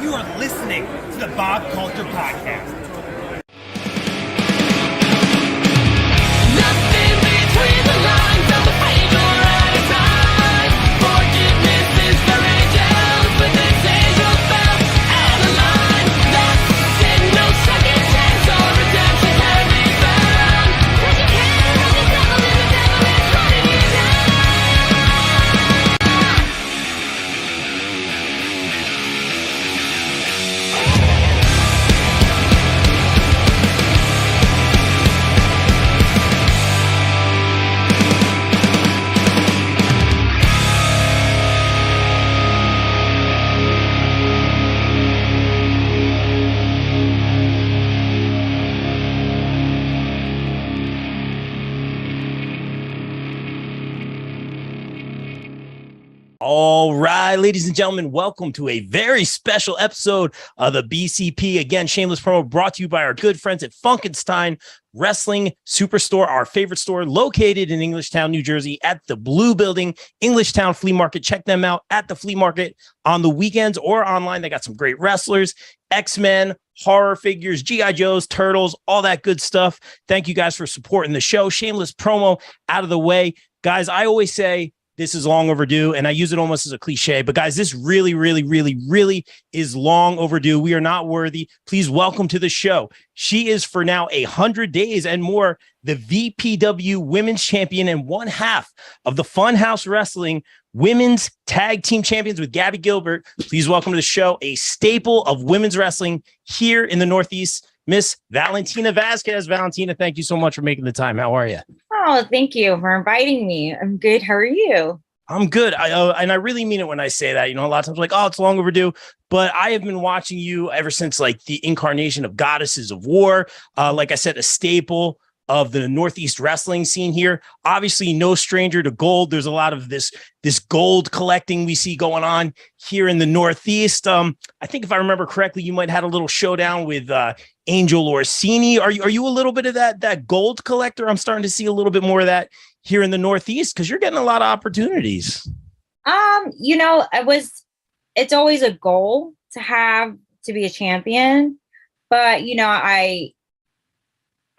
You are listening to the Bob Culture Podcast. Nothing between the lines of the page or at a time. Forgiveness is for angels with its angel bell and a line that said no second chance or redemption can be found. 'Cause you can't run the devil and the devil is running you down. All right, ladies and gentlemen, welcome to a very special episode of the BCP. Again, shameless promo brought to you by our good friends at Funkenstein Wrestling Superstore, our favorite store located in Englishtown, New Jersey at the Blue Building, Englishtown Flea Market. Check them out at the flea market on the weekends or online. They got some great wrestlers, X-Men, horror figures, G.I. Joes, Turtles, all that good stuff. Thank you guys for supporting the show. Shameless promo out of the way. Guys, I always say, this is long overdue, and I use it almost as a cliche. But guys, this really, really, really, really is long overdue. We are not worthy. Please welcome to the show. She is for now 100 days and more the VPW Women's Champion and one half of the Funhouse Wrestling Women's Tag Team Champions with Gabby Gilbert. Please welcome to the show a staple of women's wrestling here in the Northeast, Miss Valentina Vazquez. Valentina, thank you so much for making the time. How are you? Oh, thank you for inviting me. I'm good. How are you? I'm good. And I really mean it when I say that. You know, a lot of times like, oh, it's long overdue. But I have been watching you ever since like the incarnation of Goddesses of War. Like I said, a staple of the Northeast wrestling scene here. Obviously, no stranger to gold. There's a lot of this gold collecting we see going on here in the Northeast. I think if I remember correctly, you might have had a little showdown with Angel Orsini. Are you a little bit of that gold collector? I'm starting to see a little bit more of that here in the Northeast because you're getting a lot of opportunities. It's always a goal to be a champion, but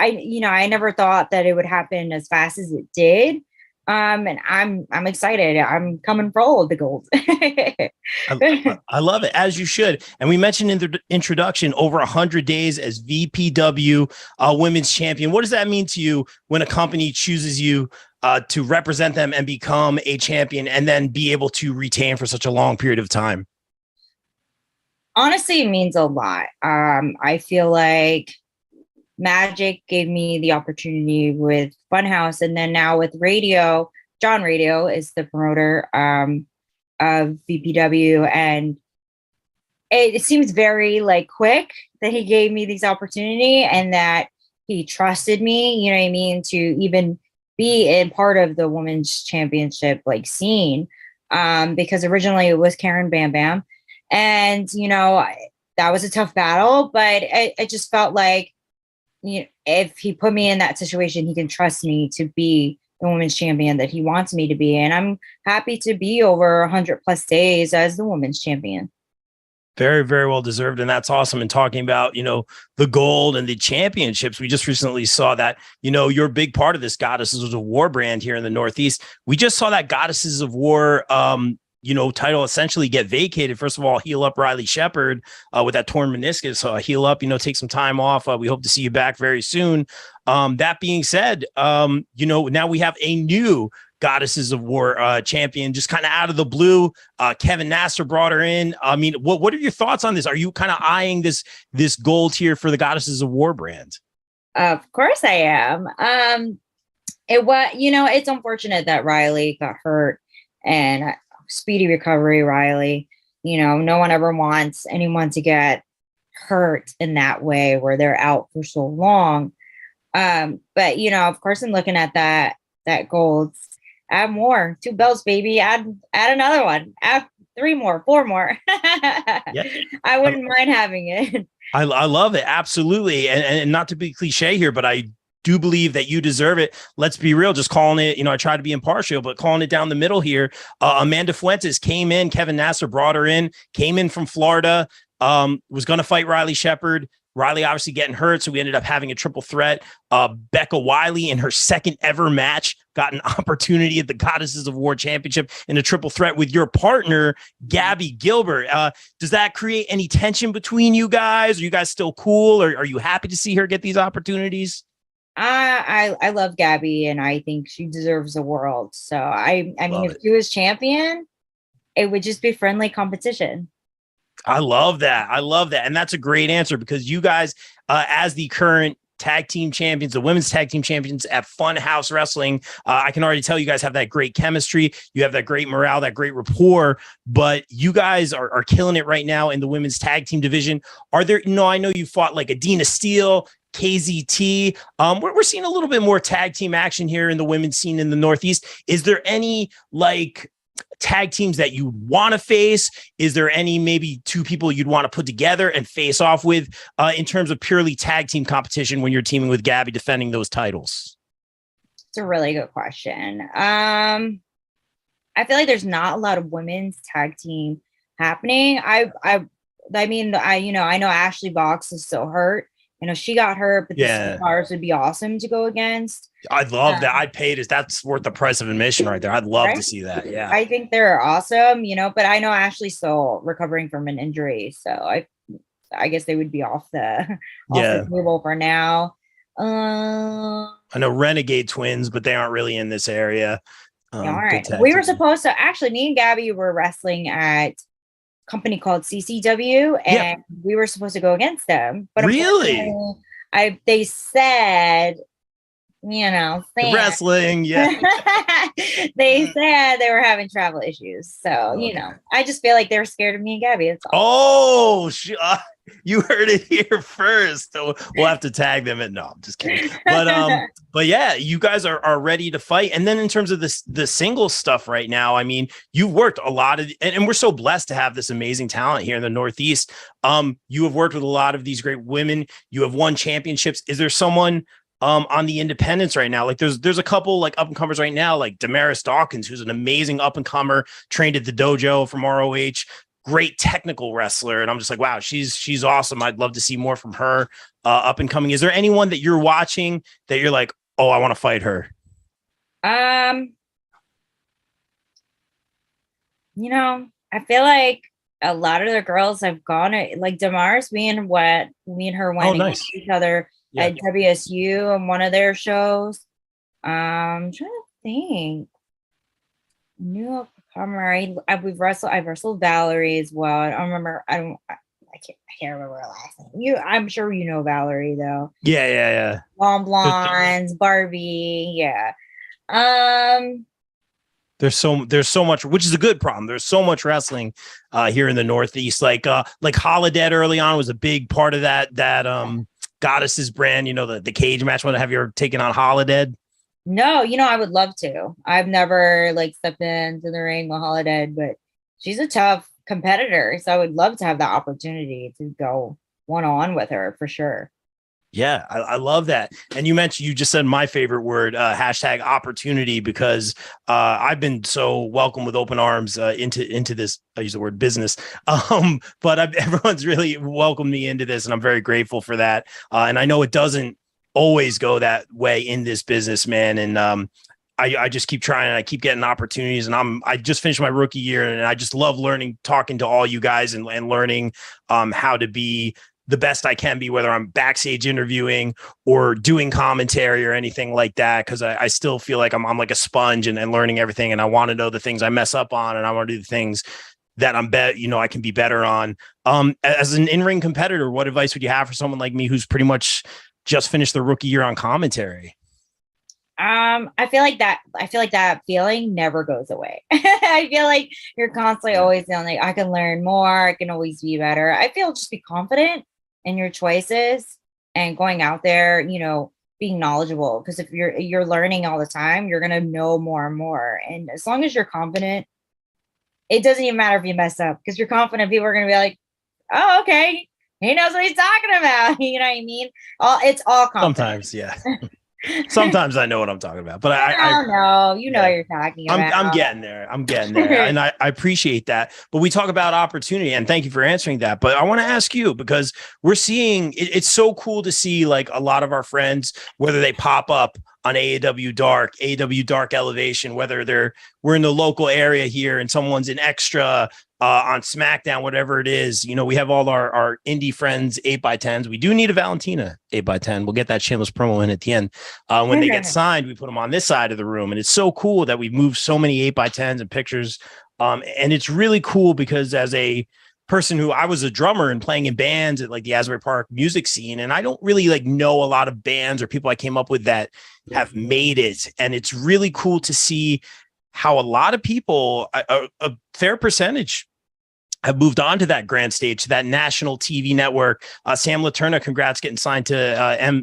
I never thought that it would happen as fast as it did. And I'm excited. I'm coming for all of the gold. I love it, as you should. And we mentioned in the introduction, over 100 days as VPW Women's Champion. What does that mean to you when a company chooses you to represent them and become a champion and then be able to retain for such a long period of time? Honestly, it means a lot. I feel like Magic gave me the opportunity with Funhouse, and then now with Radio, John Radio is the promoter of VPW, and it seems very quick that he gave me this opportunity and that he trusted me, you know what I mean, to even be in part of the women's championship scene, because originally it was Karen Bam Bam, and that was a tough battle, but I just felt like, if he put me in that situation, he can trust me to be the women's champion that he wants me to be. And I'm happy to be over 100 plus days as the women's champion. Very, very well deserved. And that's awesome. And talking about, the gold and the championships, we just recently saw that, you're a big part of this Goddesses of War brand here in the Northeast. We just saw that Goddesses of War, title essentially get vacated. First of all, heal up Riley Shepard with that torn meniscus. So heal up, take some time off. We hope to see you back very soon. That being said, now we have a new Goddesses of War champion, just kind of out of the blue. Kevin Nasser brought her in. I mean, what are your thoughts on this? Are you kind of eyeing this gold here for the Goddesses of War brand? Of course I am. It's unfortunate that Riley got hurt, and speedy recovery, Riley. No one ever wants anyone to get hurt in that way where they're out for so long. But of course, I'm looking at that gold. Add more, 2 belts, baby. Add another one. Add 3 more, 4 more. Yeah. I wouldn't mind having it. I love it. Absolutely. And not to be cliche here, but I do believe that you deserve it. Let's be real. Just calling it, I try to be impartial, but calling it down the middle here. Amanda Fuentes came in. Kevin Nasser brought her in, came in from Florida. was going to fight Riley Shepard. Riley obviously getting hurt, so we ended up having a triple threat. Becca Wiley in her second ever match got an opportunity at the Goddesses of War Championship in a triple threat with your partner, Gabby Gilbert. Does that create any tension between you guys? Are you guys still cool, or are you happy to see her get these opportunities? I love Gabby, and I think she deserves the world. So I mean, if she was champion, it would just be friendly competition. I love that. I love that. And that's a great answer, because you guys, as the current tag team champions, the women's tag team champions at Funhouse Wrestling, I can already tell you guys have that great chemistry. You have that great morale, that great rapport, but you guys are killing it right now in the women's tag team division. Are there, I know you fought like Adina Steele, KZT. We're seeing a little bit more tag team action here in the women's scene in the Northeast. Is there any like tag teams that you want to face? Is there any maybe two people you'd want to put together and face off with in terms of purely tag team competition when you're teaming with Gabby defending those titles? It's a really good question. I feel like there's not a lot of women's tag team happening. I know Ashley Box is still hurt. She got hurt, but the stars would be awesome to go against. I'd love that. I'd pay it. That's worth the price of admission right there. I'd love to see that. Yeah. I think they're awesome, but I know Ashley's still recovering from an injury. So I guess they would be off the table for now. I know Renegade Twins, but they aren't really in this area. All right. We were supposed to, actually, me and Gabby were wrestling at company called CCW, and we were supposed to go against them, but really they said wrestling they said they were having travel issues, so I just feel like they were scared of me and Gabby. You heard it here first. So we'll have to tag them in. No, I'm just kidding. But yeah, you guys are ready to fight. And then in terms of the singles stuff right now, I mean, you've worked a lot of, and we're so blessed to have this amazing talent here in the Northeast. You have worked with a lot of these great women. You have won championships. Is there someone on the independents right now? Like there's a couple like up and comers right now, like Damaris Dawkins, who's an amazing up and comer, trained at the dojo from ROH. Great technical wrestler, and I'm just like, wow, she's awesome. I'd love to see more from her up and coming. Is there anyone that you're watching that you're like, oh, I want to fight her? I feel like a lot of the girls have gone like Damaris. Me and her went against each other at WSU on one of their shows. I'm trying to think. New I've wrestled Valerie as well. I can't remember her last name. I'm sure you know Valerie though. Yeah. Long blondes, Barbie. Yeah. There's so much, which is a good problem. There's so much wrestling here in the Northeast. Like Holodead early on was a big part of that Goddesses brand. The cage match. Have you ever taken on Holodead? No, I would love to. I've never stepped into the ring with Holodead, but she's a tough competitor. So I would love to have that opportunity to go one-on-one with her for sure. Yeah, I love that. And you just said my favorite word, hashtag opportunity, because I've been so welcome with open arms into this. I use the word business, but everyone's really welcomed me into this, and I'm very grateful for that. And I know it doesn't always go that way in this business, man. And I just keep trying, and I keep getting opportunities, and I just finished my rookie year, and I just love talking to all you guys and learning how to be the best I can be, whether I'm backstage interviewing or doing commentary or anything like that. Cause I still feel like I'm like a sponge and learning everything. And I want to know the things I mess up on, and I want to do the things that I can be better on. As an in-ring competitor, what advice would you have for someone like me who's pretty much just finished the rookie year on commentary? I feel like that feeling never goes away. I feel like you're constantly always feeling like I can learn more. I can always be better. I feel just be confident in your choices and going out there, being knowledgeable. Because if you're learning all the time, you're going to know more and more. And as long as you're confident, it doesn't even matter if you mess up, because you're confident. People are going to be like, oh, okay, he knows what he's talking about. You know what I mean? It's all confidence. Sometimes, yeah. Sometimes I know what I'm talking about, but I don't know. You know yeah. what you're talking about. I'm getting there. I'm getting there. And I appreciate that. But we talk about opportunity, and thank you for answering that. But I want to ask you, because we're seeing it's so cool to see like a lot of our friends, whether they pop up on AEW Dark Elevation, whether we're in the local area here and someone's an extra on SmackDown, whatever it is. You know, we have all our indie friends 8x10s. We do need a Valentina 8x10. We'll get that shameless promo in at the end. When they get signed, we put them on this side of the room. And it's so cool that we've moved so many 8x10s and pictures. And it's really cool because as a person who I was a drummer and playing in bands at like the Asbury Park music scene, and I don't really like know a lot of bands or people I came up with that have made it. And it's really cool to see how a lot of people, a fair percentage, have moved on to that grand stage, to that national TV network. Sam Laterna, congrats getting signed to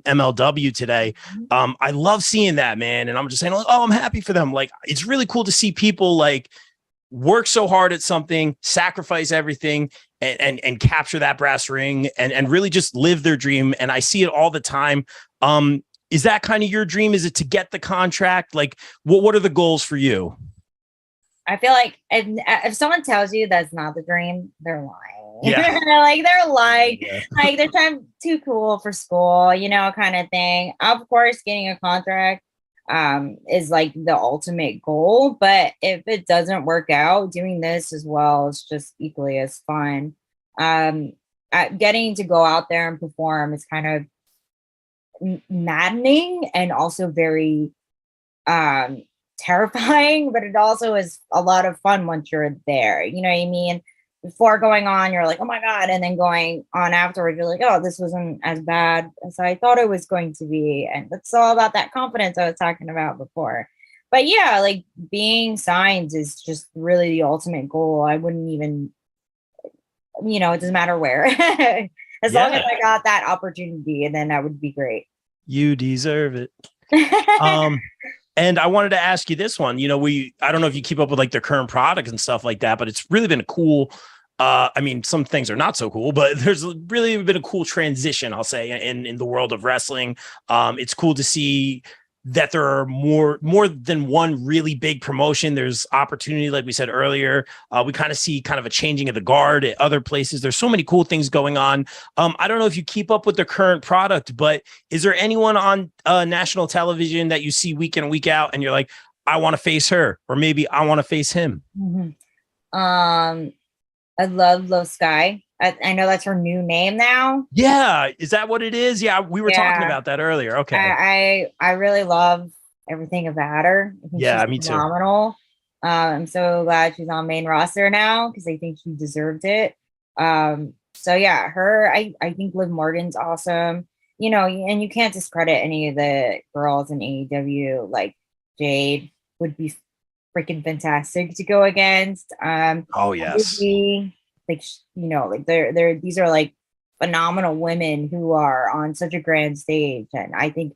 MLW today. I love seeing that, man. And I'm just saying, oh, I'm happy for them. Like, it's really cool to see people like work so hard at something, sacrifice everything, and capture that brass ring and really just live their dream. And I see it all the time. Is that kind of your dream? Is it to get the contract? Like, what are the goals for you? I feel like if someone tells you that's not the dream, they're lying. Yeah. Like they're lying. Yeah. Like they're trying too cool for school, you know, kind of thing. Of course, getting a contract is like the ultimate goal. But if it doesn't work out, doing this as well is just equally as fun. Getting to go out there and perform is kind of maddening and also very terrifying, but it also is a lot of fun once you're there. You know what I mean? Before going on, you're like, oh my God. And then going on afterwards, you're like, oh, this wasn't as bad as I thought it was going to be. And it's all about that confidence I was talking about before. But yeah, like being signed is just really the ultimate goal. I wouldn't even, you know, it doesn't matter where. As long as I got that opportunity, and then that would be great. You deserve it. And I wanted to ask you this one. You know, I don't know if you keep up with like their current product and stuff like that, but it's really been a cool. I mean, some things are not so cool, but there's really been a cool transition, I'll say, in the world of wrestling. It's cool to see that there are more than one really big promotion. There's opportunity, like we said earlier. We kind of see kind of a changing of the guard at other places. There's so many cool things going on. I don't know if you keep up with the current product, but is there anyone on national television that you see week in and week out and you're like, I want to face her, or maybe I want to face him? I love Low Sky. I know that's her new name now. Yeah. Is that what it is? Yeah. We were talking about that earlier. Okay. I really love everything about her. I think she's me phenomenal. I'm so glad she's on main roster now because I think she deserved it. So yeah, her, I think Liv Morgan's awesome. You know, and you can't discredit any of the girls in AEW. Like Jade would be freaking fantastic to go against. Oh yes. Like, you know, like they're these are like phenomenal women who are on such a grand stage, and I think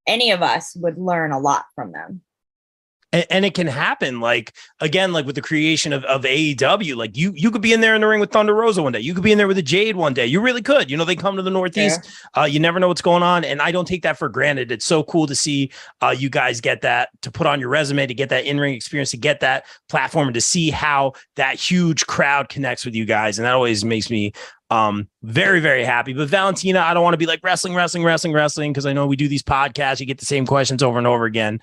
any of us would learn a lot from them. And it can happen, like, again, like with the creation of AEW, like you could be in there in the ring with Thunder Rosa one day. You could be in there with a Jade one day. You really could. You know, they come to the Northeast. Yeah. You never know what's going on. And I don't take that for granted. It's so cool to see you guys get that, to put on your resume, to get that in-ring experience, to get that platform, and to see how that huge crowd connects with you guys. And that always makes me very, very happy. But Valentina, I don't want to be like wrestling, because I know we do these podcasts. You get the same questions over and over again.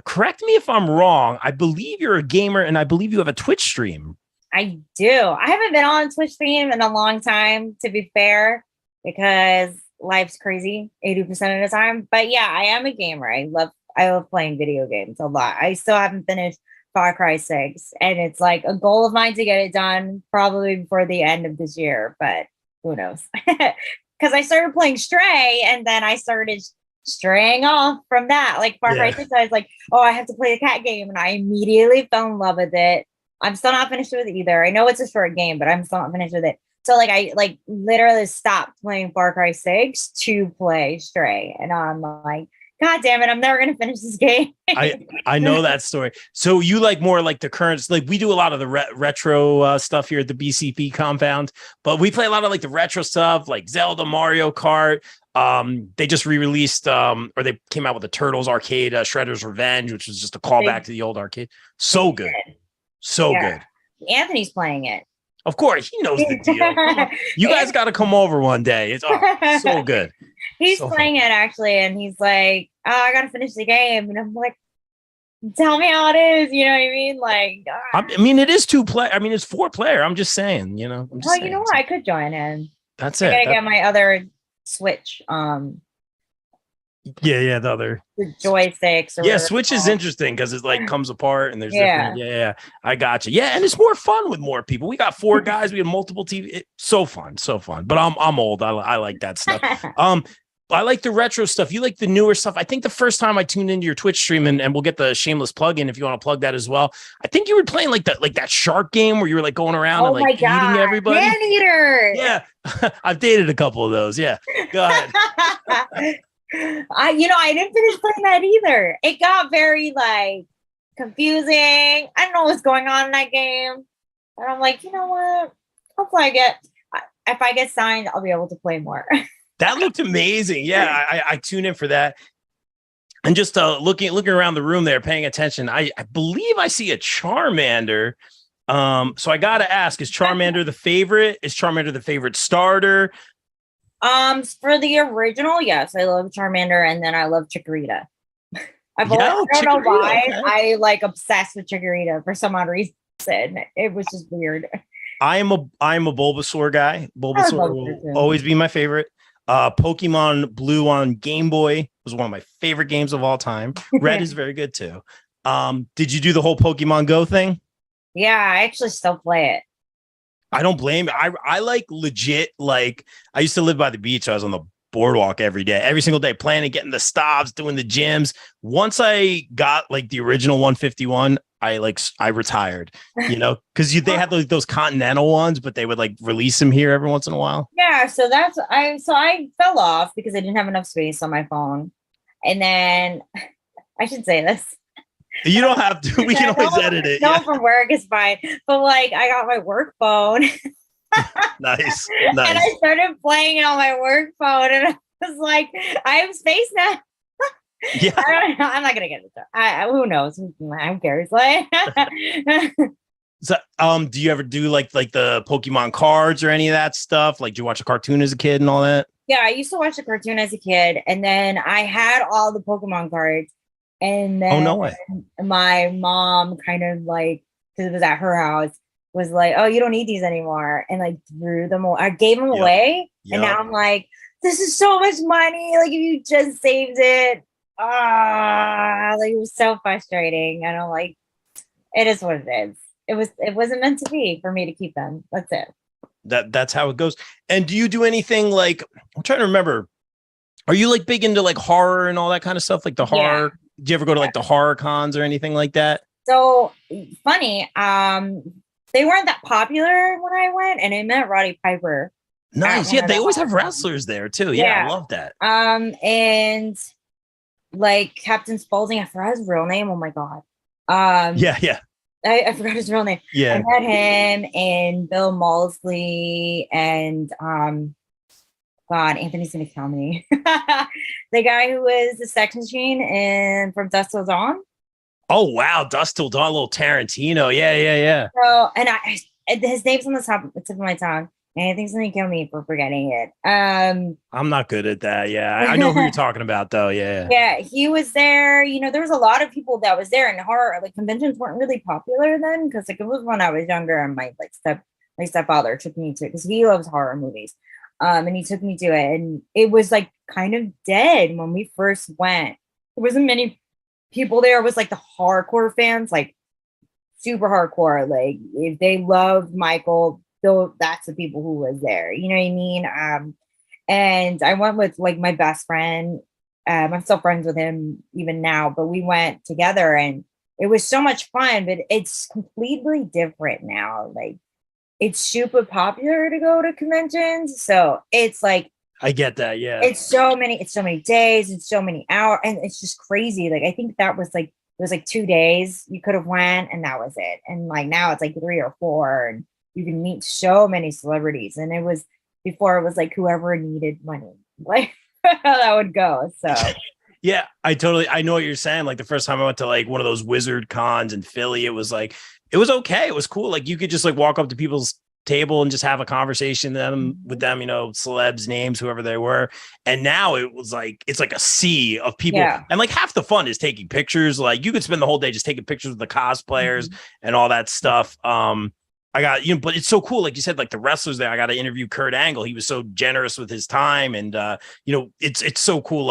Correct me if I'm wrong. I believe you're a gamer, and I believe you have a Twitch stream. I do. I haven't been on Twitch stream in a long time, to be fair, because life's crazy 80% of the time. But yeah, I am a gamer. I love playing video games a lot. I still haven't finished Far Cry 6, and it's like a goal of mine to get it done probably before the end of this year, but who knows? Because I started playing Stray, and then I started straying off from that. Like Far Cry 6, I was like, oh, I have to play a cat game, and I immediately fell in love with it. I'm still not finished with it either. I know it's a short game, but I'm still not finished with it. So like I literally stopped playing Far Cry 6 to play Stray, and I'm like, God damn it, I'm never gonna finish this game. I know that story. So you like more like the current, like we do a lot of the retro stuff here at the BCP compound, but we play a lot of like the retro stuff, like Zelda, Mario Kart. They just re-released or they came out with the Turtles arcade, Shredder's Revenge, which was just a callback to the old arcade. So good. So good. Anthony's playing it. Of course, he knows the deal. Come on. You guys got to come over one day. It's so good. He's So playing it actually, and he's like, "Oh, I gotta finish the game," and I'm like, "Tell me how it is." You know what I mean? Like, I mean, it is 2-player. I mean, it's 4-player. I'm just saying. You know. You know what? I could join in. That's I it. gotta get my other Switch. Yeah, the other The joysticks. Or Switch is interesting because it like comes apart and there's different. I got you. Yeah, and it's more fun with more people. We got 4 guys. We have multiple TV. So fun. But I'm old. I like that stuff. I like the retro stuff. You like the newer stuff. I think the first time I tuned into your Twitch stream, and we'll get the shameless plug in if you want to plug that as well. I think you were playing like that shark game where you were like going around and like eating everybody. Man eater. Yeah, I've dated a couple of those. Yeah, go ahead. I didn't finish playing that either. It got very like confusing. I don't know what's going on in that game. And I'm like, you know what? Hopefully if I get signed, I'll be able to play more. That looked amazing. Yeah, I tune in for that. And just looking around the room there, paying attention, I believe I see a Charmander. So I got to ask, is Charmander the favorite? Is Charmander the favorite starter? For the original, yes, I love Charmander, and then I love Chikorita. I don't know why. Okay. I like obsessed with Chikorita for some odd reason. It was just weird. I'm a Bulbasaur guy. Bulbasaur will always be my favorite. Pokemon Blue on Game Boy was one of my favorite games of all time. Red is very good too. Did you do the whole Pokemon Go thing? Yeah, I actually still play it. I don't blame it. I like legit, like I used to live by the beach. I was on the boardwalk every single day, playing and getting the stops, doing the gyms. Once I got like the original 151, I retired, because they had those continental ones, but they would like release them here every once in a while. Yeah, so I fell off because I didn't have enough space on my phone. And then I should say this. You don't have to. We can always edit it. No, from work is fine. But like, I got my work phone. Nice. And I started playing it on my work phone, and I was like, I have space now. Yeah. I'm not gonna get it done. Who knows? Who cares? Like, so, do you ever do like the Pokemon cards or any of that stuff? Like, do you watch a cartoon as a kid and all that? Yeah, I used to watch the cartoon as a kid, and then I had all the Pokemon cards. And then no way. My mom kind of like, because it was at her house, was like, "Oh, you don't need these anymore," and like threw them away. I gave them away, and now I'm like, "This is so much money! Like if you just saved it, like it was so frustrating." And I'm like, "It is what it is. It wasn't meant to be for me to keep them. That's it." That's how it goes. And do you do anything like? I'm trying to remember. Are you like big into like horror and all that kind of stuff? Like the horror? Yeah. Do you ever go to like the horror cons or anything like that? So funny. They weren't that popular when I went, and I met Roddy Piper. Nice. Yeah, they always have wrestlers there too. Yeah, I love that. And like Captain Spaulding, I forgot his real name. Oh my god. Yeah. I forgot his real name. Yeah. I met him and Bill Mosley and God, Anthony's gonna kill me. The guy who was the sex machine and from Dusk Till Dawn. Oh wow, Dusk Till Dawn, little Tarantino. Yeah. So, and his name's on the tip of my tongue. And I think he's gonna kill me for forgetting it. I'm not good at that. Yeah, I know who you're talking about though. Yeah. Yeah, he was there. There was a lot of people that was there, and horror like conventions weren't really popular then because like it was when I was younger, and my stepfather took me to because he loves horror movies. And he took me to it, and it was like kind of dead when we first went. There wasn't many people there. It was like the hardcore fans, like super hardcore. Like if they loved Michael, that's the people who was there. You know what I mean? And I went with like my best friend. I'm still friends with him even now, but we went together, and it was so much fun. But it's completely different now. Like, it's super popular to go to conventions. So it's like I get that. Yeah. It's so many days, it's so many hours, and it's just crazy. Like I think that was like it was like 2 days you could have went, and that was it. And like now it's like 3 or 4, and you can meet so many celebrities. And it was before it was like whoever needed money, like that would go. So Yeah, I know what you're saying. Like the first time I went to like one of those wizard cons in Philly, it was like, it was okay. It was cool. Like you could just like walk up to people's table and just have a conversation with them, you know, celebs, names, whoever they were. And now it was like, it's like a sea of people. Yeah. And like half the fun is taking pictures. Like you could spend the whole day just taking pictures of the cosplayers Mhm. and all that stuff. I got, you know, but it's so cool. Like you said, like the wrestlers there, I got to interview Kurt Angle. He was so generous with his time. And, you know, it's so cool.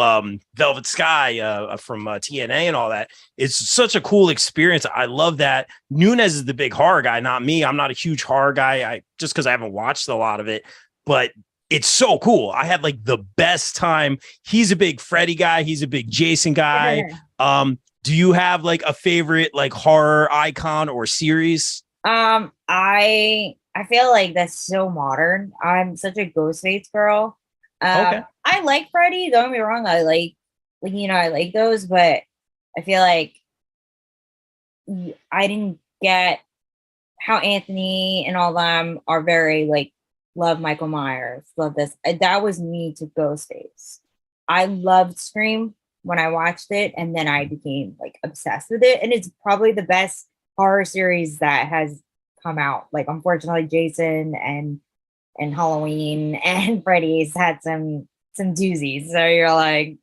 Velvet Sky from TNA and all that. It's such a cool experience. I love that. Nunes is the big horror guy, not me. I'm not a huge horror guy. Just because I haven't watched a lot of it, but it's so cool. I had like the best time. He's a big Freddy guy. He's a big Jason guy. Do you have like a favorite like horror icon or series? I feel like that's so modern. I'm such a Ghostface girl. Okay. I like Freddy. Don't get me wrong. I like you know I like those, but I feel like I didn't get how Anthony and all them are very like love Michael Myers, love this. That was me to Ghostface. I loved Scream when I watched it, and then I became like obsessed with it. And it's probably the best horror series that has come out. Like, unfortunately, Jason and Halloween and Freddy's had some doozies. So you're like,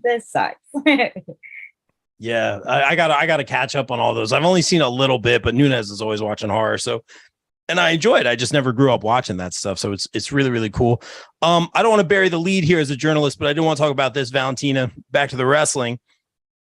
this sucks. Yeah, I gotta catch up on all those. I've only seen a little bit, but Nunes is always watching horror, so and I enjoy it. I just never grew up watching that stuff, so it's really really cool. I don't want to bury the lead here as a journalist, but I do want to talk about this, Valentina. Back to the wrestling,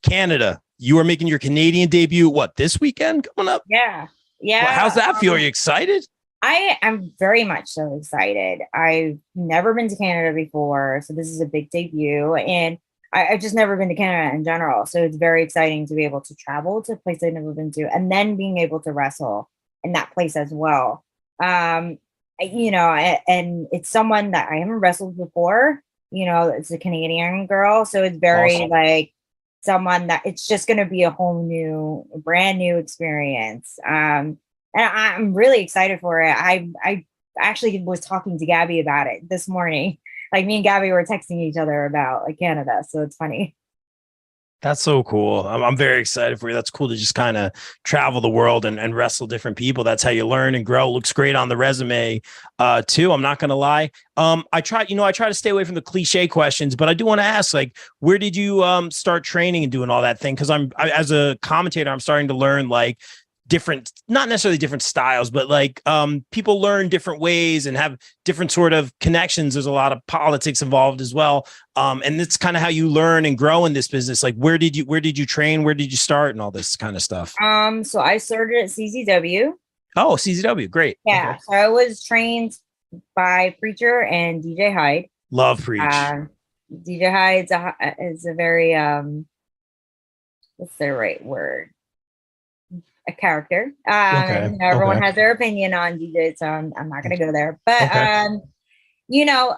Canada. You are making your Canadian debut. What, this weekend coming up? Yeah. Well, how's that feel? Are you excited? I am very much so excited. I've never been to Canada before, so this is a big debut, and I've just never been to Canada in general. So it's very exciting to be able to travel to a place I've never been to, and then being able to wrestle in that place as well. You know, and it's someone that I haven't wrestled before. You know, it's a Canadian girl, so it's very Awesome. like someone that it's just going to be a whole new, brand new experience. And I'm really excited for it. I actually was talking to Gabby about it this morning. Like me and Gabby were texting each other about like Canada. So it's funny. That's so cool. I'm very excited for you. That's cool to just kind of travel the world and wrestle different people. That's how you learn and grow. Looks great on the resume, too. I'm not going to lie. I try to stay away from the cliche questions, but I do want to ask, like, where did you start training and doing all that thing? Because as a commentator, I'm starting to learn like different, not necessarily different styles, but like people learn different ways and have different sort of connections. There's a lot of politics involved as well. And it's kind of how you learn and grow in this business. Like where did you train? Where did you start and all this kind of stuff? So I started at CZW. Oh, CZW. Great. Yeah. Okay. So I was trained by Preacher and DJ Hyde. Love Preach. DJ Hyde is a very what's the right word? A character. Okay. You know, everyone Okay. has their opinion on DJ, so I'm not gonna go there. But Okay. you know,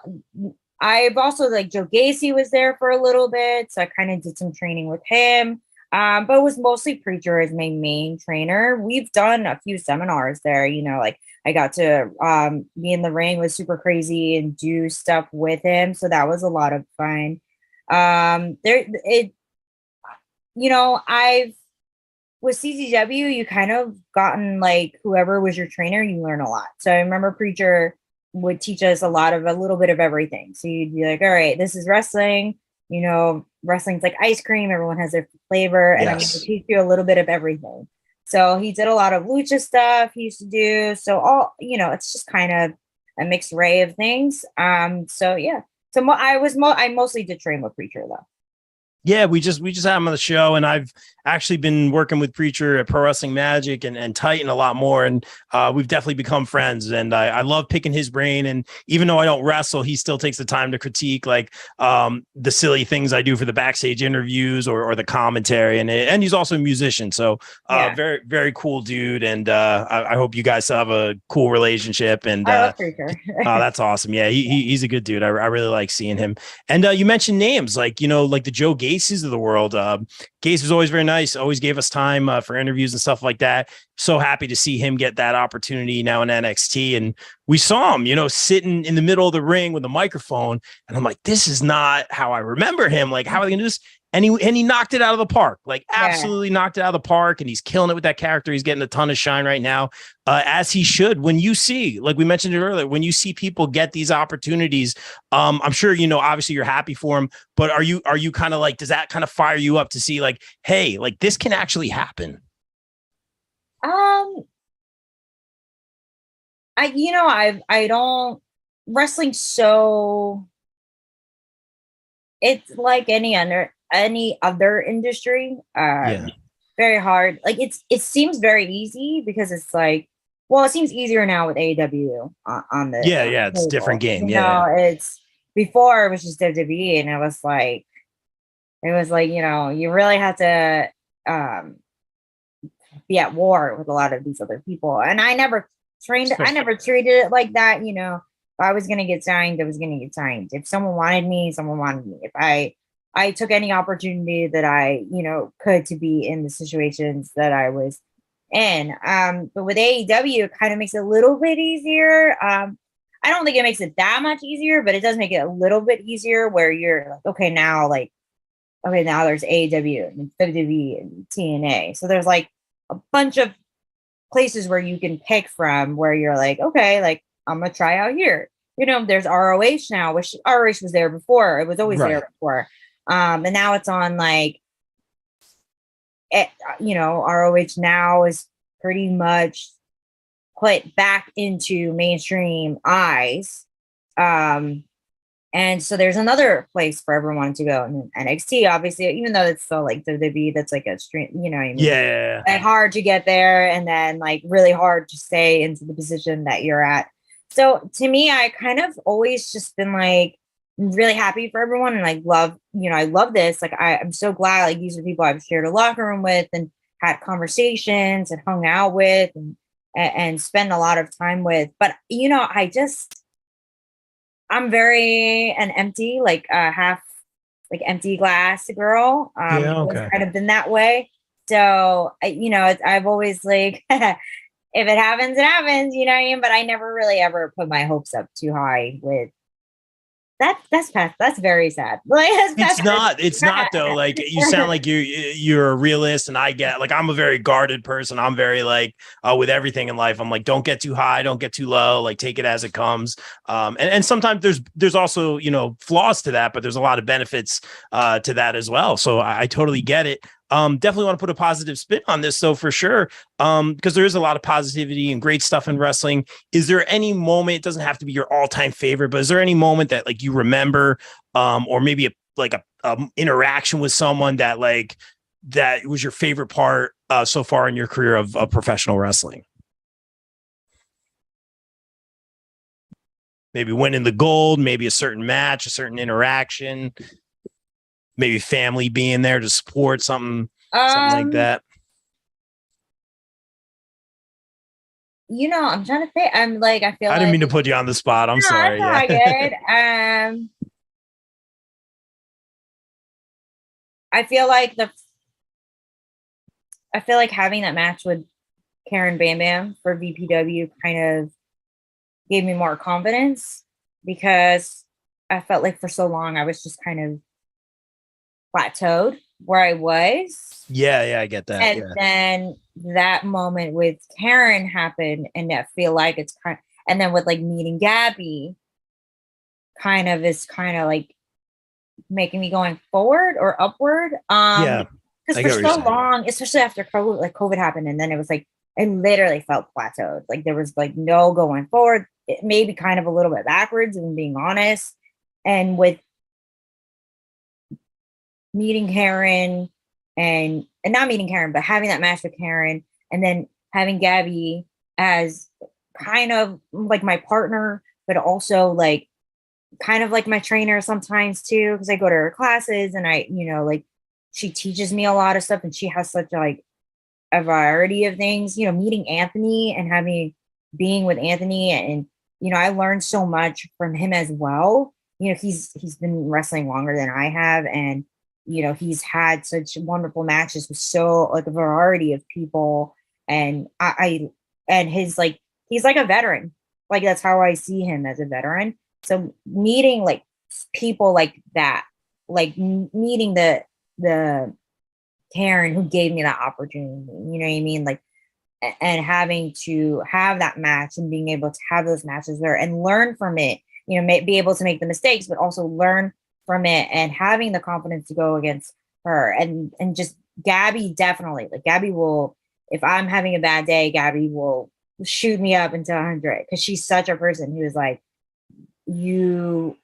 I've also like Joe Gacy was there for a little bit, so I kind of did some training with him. But it was mostly Preacher as my main trainer. We've done a few seminars there, you know, like I got to be in the ring with Super Crazy and do stuff with him. So that was a lot of fun. You know, with CZW, you kind of gotten like whoever was your trainer, you learn a lot. So I remember Preacher would teach us a little bit of everything. So you'd be like, all right, this is wrestling. You know, wrestling's like ice cream. Everyone has their flavor. And I'm going to teach you a little bit of everything. So he did a lot of lucha stuff he used to do. So you know, it's just kind of a mixed array of things. So yeah. So I mostly did train with Preacher though. Yeah, we just had him on the show, and I've actually been working with Preacher at Pro Wrestling Magic and Titan a lot more. And we've definitely become friends. And I love picking his brain. And even though I don't wrestle, he still takes the time to critique like the silly things I do for the backstage interviews or the commentary. And he's also a musician. So very, very cool dude. And I hope you guys have a cool relationship. And I love Preacher. oh, that's awesome. Yeah, he's a good dude. I really like seeing him. And you mentioned names like, like the Joe Gacy's of the world. Gacy was always very nice, always gave us time for interviews and stuff like that. So happy to see him get that opportunity now in NXT. And we saw him, sitting in the middle of the ring with a microphone. And I'm like, this is not how I remember him. Like, how are they going to do this? And he knocked it out of the park, like absolutely knocked it out of the park. And he's killing it with that character. He's getting a ton of shine right now, as he should. When you see, like we mentioned it earlier, when you see people get these opportunities, I'm sure, obviously you're happy for him, but are you kind of like, does that kind of fire you up to see like, hey, like this can actually happen? I don't wrestling. So it's like any other industry. Very hard. Like it seems very easy because it's like, well, it seems easier now with AEW on the it's a different game. It's before it was just WWE, and it was like you really had to be at war with a lot of these other people, and I never treated it like that. If I was gonna get signed, I was gonna get signed. If someone wanted me, someone wanted me. If I took any opportunity that I, could to be in the situations that I was in. But with AEW, it kind of makes it a little bit easier. I don't think it makes it that much easier, but it does make it a little bit easier where you're like, okay, now there's AEW and WWE and TNA. So there's like a bunch of places where you can pick from where you're like, okay, like I'm going to try out here. There's ROH now, which ROH was there before. It was always there before. And now it's on like, ROH now is pretty much put back into mainstream eyes. And so there's another place for everyone to go. And NXT, obviously, even though it's still like WWE, that's like a stream, what I mean? Yeah. Like hard to get there and then like really hard to stay into the position that you're at. So to me, I kind of always just been like, really happy for everyone and like I love this. Like I'm so glad like these are people I've shared a locker room with and had conversations and hung out with and spend a lot of time with. But I'm very an empty, like half like empty glass girl. It's kind of been that way. So I've always like if it happens, it happens, you know what I mean? But I never really ever put my hopes up too high with that's very sad. Like it's not though. Like you sound like you're a realist, and I get like I'm a very guarded person. I'm very like with everything in life. I'm like, don't get too high, don't get too low. Like take it as it comes. And sometimes there's also flaws to that, but there's a lot of benefits to that as well. So I totally get it. Definitely want to put a positive spin on this, though, for sure. Because there is a lot of positivity and great stuff in wrestling. Is there any moment, it doesn't have to be your all-time favorite, but is there any moment that like you remember, or maybe a interaction with someone that was your favorite part so far in your career of professional wrestling? Maybe winning the gold, maybe a certain match, a certain interaction. Maybe family being there to support something like that. I'm trying to think. I'm like, I feel. I didn't mean to put you on the spot. I'm sorry. Good. I feel like having that match with Karen Bam Bam for VPW kind of gave me more confidence because I felt like for so long I was just kind of plateaued where I was. Yeah, I get that. And then that moment with Karen happened, and I feel like it's kind of, and then with like meeting Gabby is kind of like making me going forward or upward. Because for so long, especially after COVID happened, and then it was like I literally felt plateaued. Like there was like no going forward. It maybe kind of a little bit backwards, if I'm being honest. And with meeting Karen and and not meeting Karen, but having that match with Karen, and then having Gabby as kind of like my partner, but also like kind of like my trainer sometimes too, because I go to her classes and I, like she teaches me a lot of stuff, and she has such like a variety of things. Meeting Anthony and being with Anthony, and I learned so much from him as well. He's been wrestling longer than I have, and he's had such wonderful matches with so like a variety of people, and I and his like he's like a veteran. Like that's how I see him, as a veteran. So meeting like people like that, like meeting the Karen who gave me that opportunity, you know what I mean? Like, and having to have that match and being able to have those matches there and learn from it, be able to make the mistakes, but also learn from it, and having the confidence to go against her, and just Gabby, definitely, like Gabby will, if I'm having a bad day, Gabby will shoot me up into 100, because she's such a person who is like, you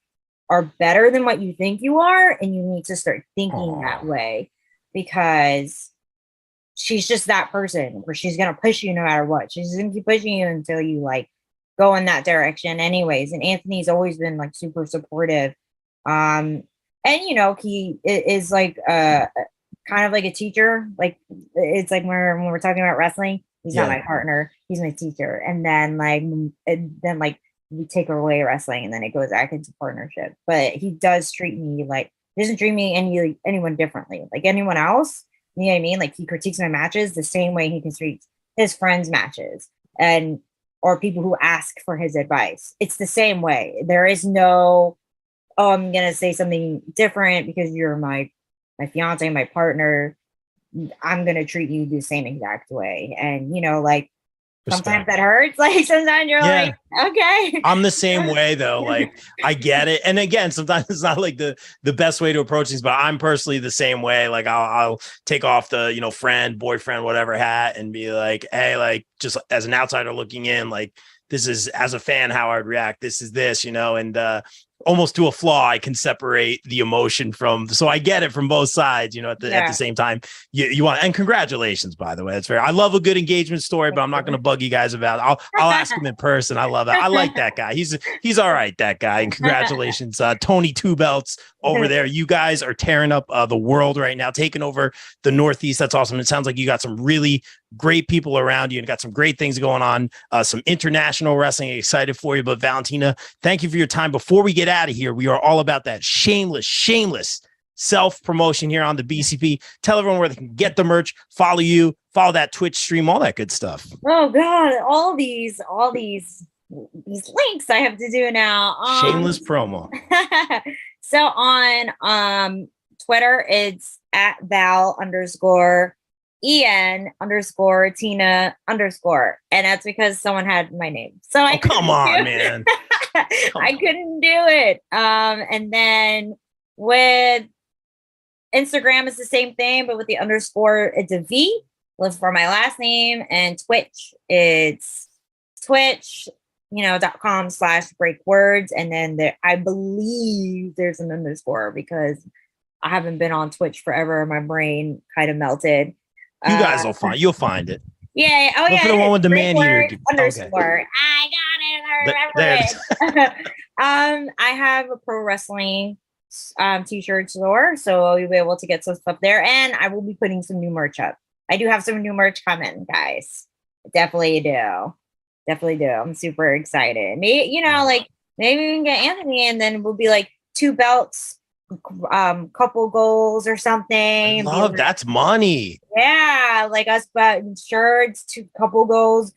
are better than what you think you are, and you need to start thinking that way, because she's just that person where she's gonna push you no matter what. She's gonna keep pushing you until you like go in that direction anyways. And Anthony's always been like super supportive. And he is like kind of like a teacher. Like it's like when we're talking about wrestling, he's not my partner, he's my teacher. And then we take away wrestling, and then it goes back into partnership. But he does treat me like, he doesn't treat me anyone differently, like anyone else. You know what I mean? Like he critiques my matches the same way he can treat his friends' matches, or people who ask for his advice. It's the same way. There is no, oh, I'm gonna say something different because you're my fiance, my partner. I'm gonna treat you the same exact way. And like, sometimes that hurts. Like sometimes you're like, okay. I'm the same way though. Like I get it. And again, sometimes it's not like the best way to approach things, but I'm personally the same way. Like I'll take off the, friend, boyfriend, whatever hat, and be like, hey, like just as an outsider looking in, like this is, as a fan, how I'd react. This is this, and almost to a flaw, I can separate the emotion from, so I get it from both sides, at the same time you want, and congratulations, by the way. That's fair. I love a good engagement story, but I'm not going to bug you guys about it. I'll ask him in person. I love that. I like that guy. He's all right, that guy. And congratulations, Tony Two Belts over there. You guys are tearing up the world right now, taking over the Northeast. That's awesome. It sounds like you got some really great people around you and got some great things going on, some international wrestling. Excited for you. But Valentina, thank you for your time. Before we get out of here, we are all about that shameless self-promotion here on the BCP. Tell everyone where they can get the merch, follow you, follow that Twitch stream, all that good stuff. Oh God, all these links I have to do now. Shameless promo. So on Twitter, it's at Val_EN_Tina_, and that's because someone had my name. So come on, man. I couldn't do it. And then with Instagram, it's the same thing, but with the underscore, it's a V. Live for my last name. And Twitch, it's twitch.com/breakwords. And then I believe there's an underscore because I haven't been on Twitch forever. My brain kind of melted. You guys will find. You'll find it. Yeah. Oh, yeah. The one with the man eater. Underscore. Okay. I got it. I remember it. I have a pro wrestling t-shirt store, so you'll be able to get some stuff there. And I will be putting some new merch up. I do have some new merch coming, guys. Definitely do. I'm super excited. Maybe, like maybe we can get Anthony, and then we'll be like 2 belts, couple goals or something. That's money. Yeah, like us, but shirts, 2 couple goals,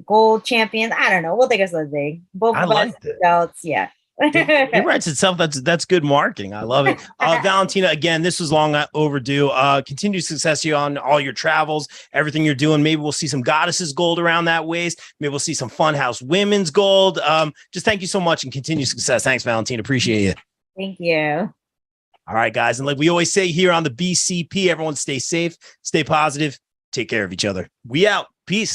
gold champions. I don't know. We'll think of something. Both of us belts. Yeah. It writes itself. That's good marketing. I love it. Valentina, again, this was long overdue. Continued success to you on all your travels, everything you're doing. Maybe we'll see some Goddesses gold around that waist. Maybe we'll see some Funhouse women's gold. Just thank you so much and continued success. Thanks, Valentina. Appreciate you. Thank you. All right, guys. And like we always say here on the BCP, everyone stay safe, stay positive, take care of each other. We out. Peace.